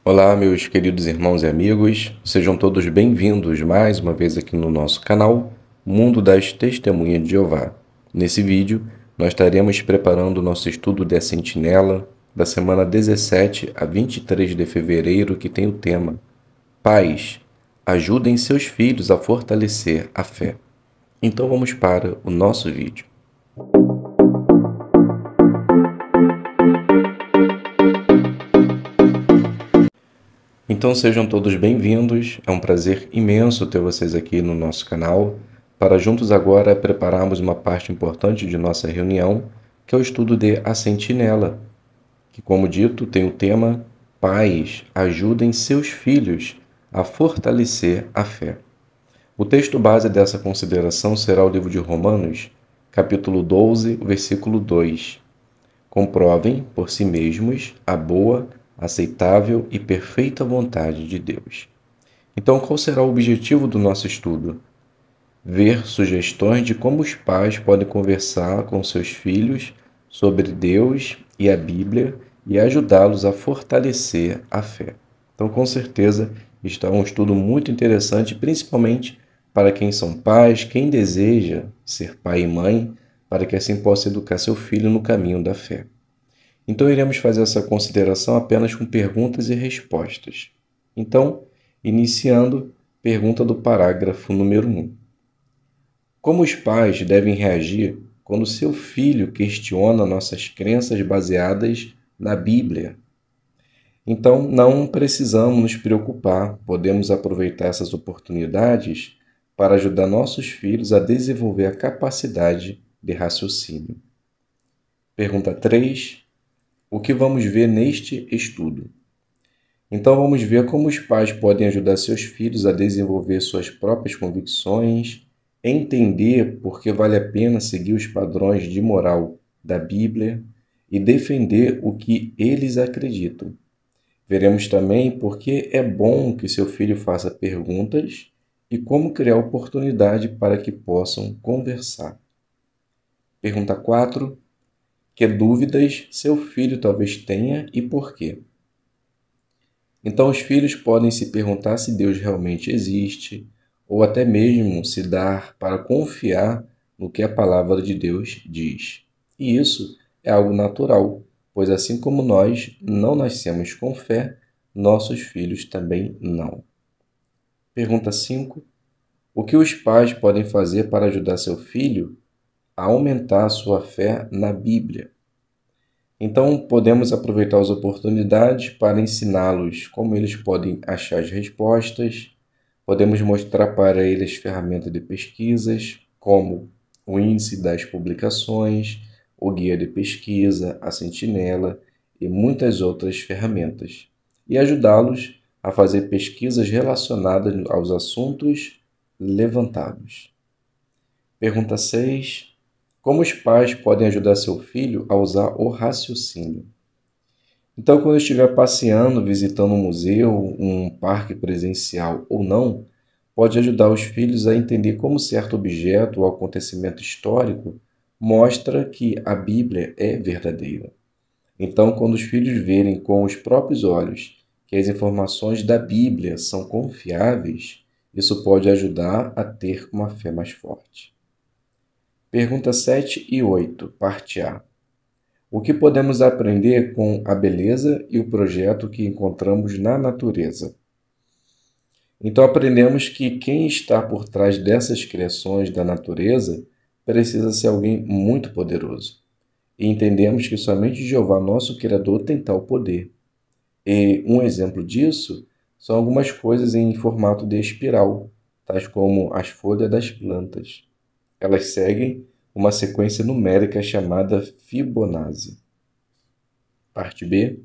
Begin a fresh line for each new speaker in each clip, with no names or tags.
Olá, meus queridos irmãos e amigos, sejam todos bem-vindos mais uma vez aqui no nosso canal Mundo das Testemunhas de Jeová. Nesse vídeo, nós estaremos preparando o nosso estudo da Sentinela da semana 17 a 23 de fevereiro, que tem o tema Pais, ajudem seus filhos a fortalecer a fé. Então vamos para o nosso vídeo. Então sejam todos bem-vindos, é um prazer imenso ter vocês aqui no nosso canal, para juntos agora prepararmos uma parte importante de nossa reunião, que é o estudo de A Sentinela, que, como dito, tem o tema Pais, ajudem seus filhos a fortalecer a fé. O texto base dessa consideração será o livro de Romanos, capítulo 12, versículo 2. Comprovem por si mesmos a boa, aceitável e perfeita vontade de Deus. Então, qual será o objetivo do nosso estudo? Ver sugestões de como os pais podem conversar com seus filhos sobre Deus e a Bíblia e ajudá-los a fortalecer a fé. Então, com certeza, está um estudo muito interessante, principalmente para quem são pais, quem deseja ser pai e mãe, para que assim possa educar seu filho no caminho da fé. Então, iremos fazer essa consideração apenas com perguntas e respostas. Então, iniciando, pergunta do parágrafo número 1. Como os pais devem reagir quando seu filho questiona nossas crenças baseadas na Bíblia? Então, não precisamos nos preocupar, podemos aproveitar essas oportunidades para ajudar nossos filhos a desenvolver a capacidade de raciocínio. Pergunta 3. O que vamos ver neste estudo? Então, vamos ver como os pais podem ajudar seus filhos a desenvolver suas próprias convicções, entender por que vale a pena seguir os padrões de moral da Bíblia e defender o que eles acreditam. Veremos também por que é bom que seu filho faça perguntas e como criar oportunidade para que possam conversar. Pergunta 4. Que dúvidas seu filho talvez tenha e por quê? Então, os filhos podem se perguntar se Deus realmente existe, ou até mesmo se dar para confiar no que a palavra de Deus diz. E isso é algo natural, pois assim como nós não nascemos com fé, nossos filhos também não. Pergunta 5. O que os pais podem fazer para ajudar seu filho a aumentar a sua fé na Bíblia? Então, podemos aproveitar as oportunidades para ensiná-los como eles podem achar as respostas, podemos mostrar para eles ferramentas de pesquisas, como o índice das publicações, o guia de pesquisa, a sentinela e muitas outras ferramentas, e ajudá-los a fazer pesquisas relacionadas aos assuntos levantados. Pergunta 6. Como os pais podem ajudar seu filho a usar o raciocínio? Então, quando estiver passeando, visitando um museu, um parque presencial ou não, pode ajudar os filhos a entender como certo objeto ou acontecimento histórico mostra que a Bíblia é verdadeira. Então, quando os filhos verem com os próprios olhos que as informações da Bíblia são confiáveis, isso pode ajudar a ter uma fé mais forte. Pergunta 7 e 8, parte A. O que podemos aprender com a beleza e o projeto que encontramos na natureza? Então, aprendemos que quem está por trás dessas criações da natureza precisa ser alguém muito poderoso. E entendemos que somente Jeová, nosso Criador, tem tal poder. E um exemplo disso são algumas coisas em formato de espiral, tais como as folhas das plantas. Elas seguem uma sequência numérica chamada Fibonacci. Parte B.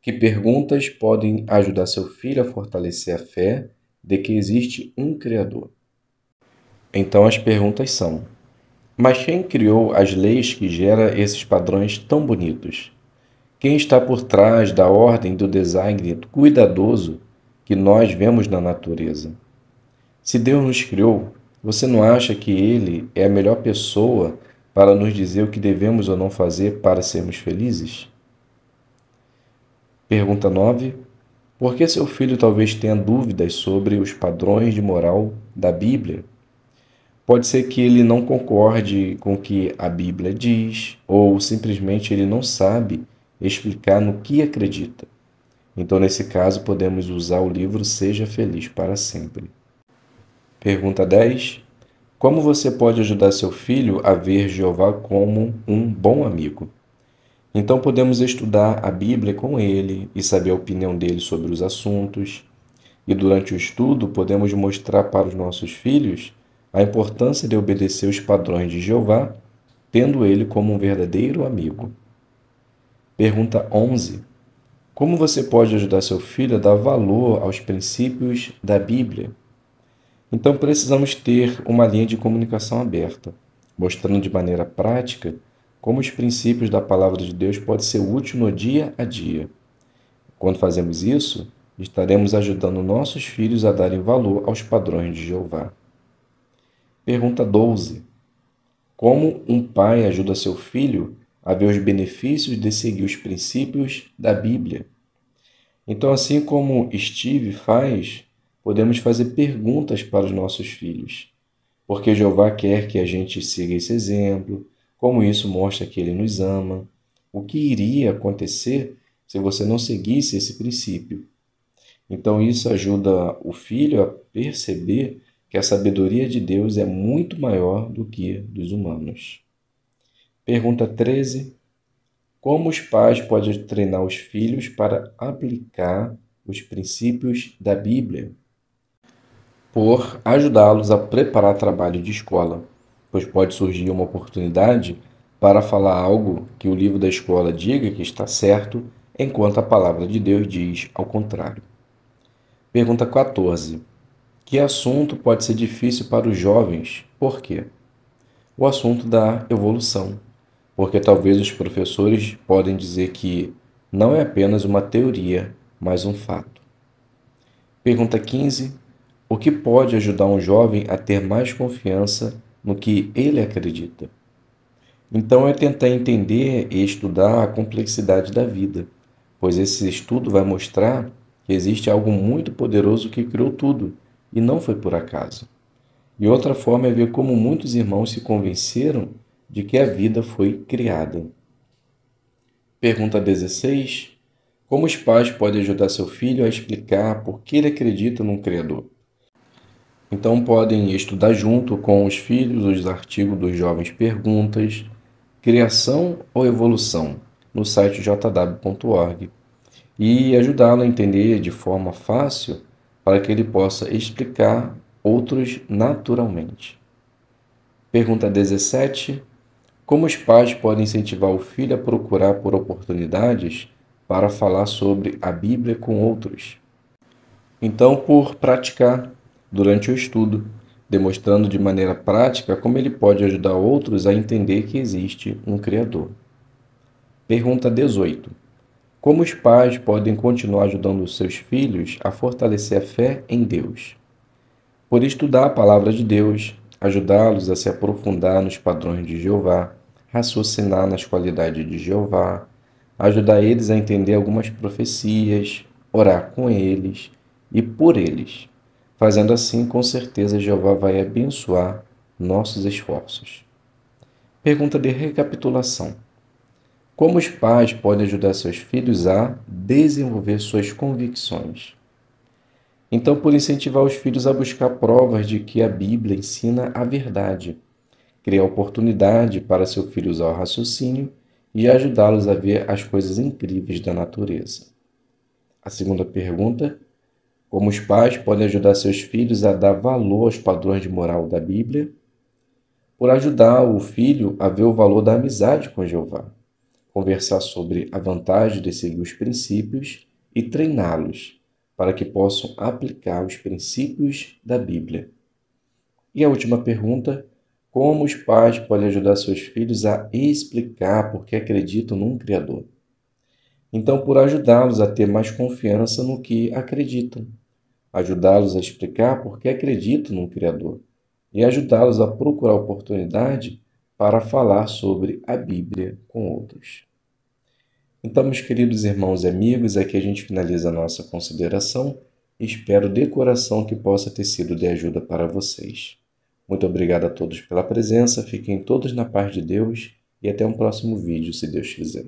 Que perguntas podem ajudar seu filho a fortalecer a fé de que existe um Criador? Então as perguntas são: mas quem criou as leis que geram esses padrões tão bonitos? Quem está por trás da ordem do design cuidadoso que nós vemos na natureza? Se Deus nos criou, você não acha que Ele é a melhor pessoa para nos dizer o que devemos ou não fazer para sermos felizes? Pergunta 9. Porque seu filho talvez tenha dúvidas sobre os padrões de moral da Bíblia. Pode ser que ele não concorde com o que a Bíblia diz, ou simplesmente ele não sabe explicar no que acredita. Então, nesse caso, podemos usar o livro Seja Feliz para Sempre. Pergunta 10. Como você pode ajudar seu filho a ver Jeová como um bom amigo? Então, podemos estudar a Bíblia com ele e saber a opinião dele sobre os assuntos. E durante o estudo, podemos mostrar para os nossos filhos a importância de obedecer os padrões de Jeová, tendo ele como um verdadeiro amigo. Pergunta 11. Como você pode ajudar seu filho a dar valor aos princípios da Bíblia? Então, precisamos ter uma linha de comunicação aberta, mostrando de maneira prática como os princípios da palavra de Deus podem ser úteis no dia a dia. Quando fazemos isso, estaremos ajudando nossos filhos a darem valor aos padrões de Jeová. Pergunta 12. Como um pai ajuda seu filho a ver os benefícios de seguir os princípios da Bíblia? Então, assim como Steve faz, podemos fazer perguntas para os nossos filhos. Porque Jeová quer que a gente siga esse exemplo, como isso mostra que ele nos ama. O que iria acontecer se você não seguisse esse princípio? Então, isso ajuda o filho a perceber que a sabedoria de Deus é muito maior do que dos humanos. Pergunta 13. Como os pais podem treinar os filhos para aplicar os princípios da Bíblia? Por ajudá-los a preparar trabalho de escola, pois pode surgir uma oportunidade para falar algo que o livro da escola diga que está certo, enquanto a palavra de Deus diz ao contrário. Pergunta 14. Que assunto pode ser difícil para os jovens? Por quê? O assunto da evolução, porque talvez os professores podem dizer que não é apenas uma teoria, mas um fato. Pergunta 15. O que pode ajudar um jovem a ter mais confiança no que ele acredita? Então é tentar entender e estudar a complexidade da vida, pois esse estudo vai mostrar que existe algo muito poderoso que criou tudo, e não foi por acaso. E outra forma é ver como muitos irmãos se convenceram de que a vida foi criada. Pergunta 16. Como os pais podem ajudar seu filho a explicar por que ele acredita num Criador? Então podem estudar junto com os filhos os artigos dos Jovens Perguntas, Criação ou Evolução, no site jw.org, e ajudá-lo a entender de forma fácil para que ele possa explicar outros naturalmente. Pergunta 17. Como os pais podem incentivar o filho a procurar por oportunidades para falar sobre a Bíblia com outros? Então, por praticar durante o estudo, demonstrando de maneira prática como ele pode ajudar outros a entender que existe um Criador. Pergunta 18. Como os pais podem continuar ajudando os seus filhos a fortalecer a fé em Deus? Por estudar a palavra de Deus, ajudá-los a se aprofundar nos padrões de Jeová, raciocinar nas qualidades de Jeová, ajudar eles a entender algumas profecias, orar com eles e por eles. Fazendo assim, com certeza, Jeová vai abençoar nossos esforços. Pergunta de recapitulação. Como os pais podem ajudar seus filhos a desenvolver suas convicções? Então, por incentivar os filhos a buscar provas de que a Bíblia ensina a verdade, criar oportunidade para seu filho usar o raciocínio e ajudá-los a ver as coisas incríveis da natureza. A segunda pergunta: como os pais podem ajudar seus filhos a dar valor aos padrões de moral da Bíblia? Por ajudar o filho a ver o valor da amizade com Jeová, conversar sobre a vantagem de seguir os princípios e treiná-los para que possam aplicar os princípios da Bíblia. E a última pergunta: como os pais podem ajudar seus filhos a explicar por que acreditam num Criador? Então, por ajudá-los a ter mais confiança no que acreditam, ajudá-los a explicar por que acreditam num Criador e ajudá-los a procurar oportunidade para falar sobre a Bíblia com outros. Então, meus queridos irmãos e amigos, aqui a gente finaliza a nossa consideração e espero de coração que possa ter sido de ajuda para vocês. Muito obrigado a todos pela presença, fiquem todos na paz de Deus e até um próximo vídeo, se Deus quiser.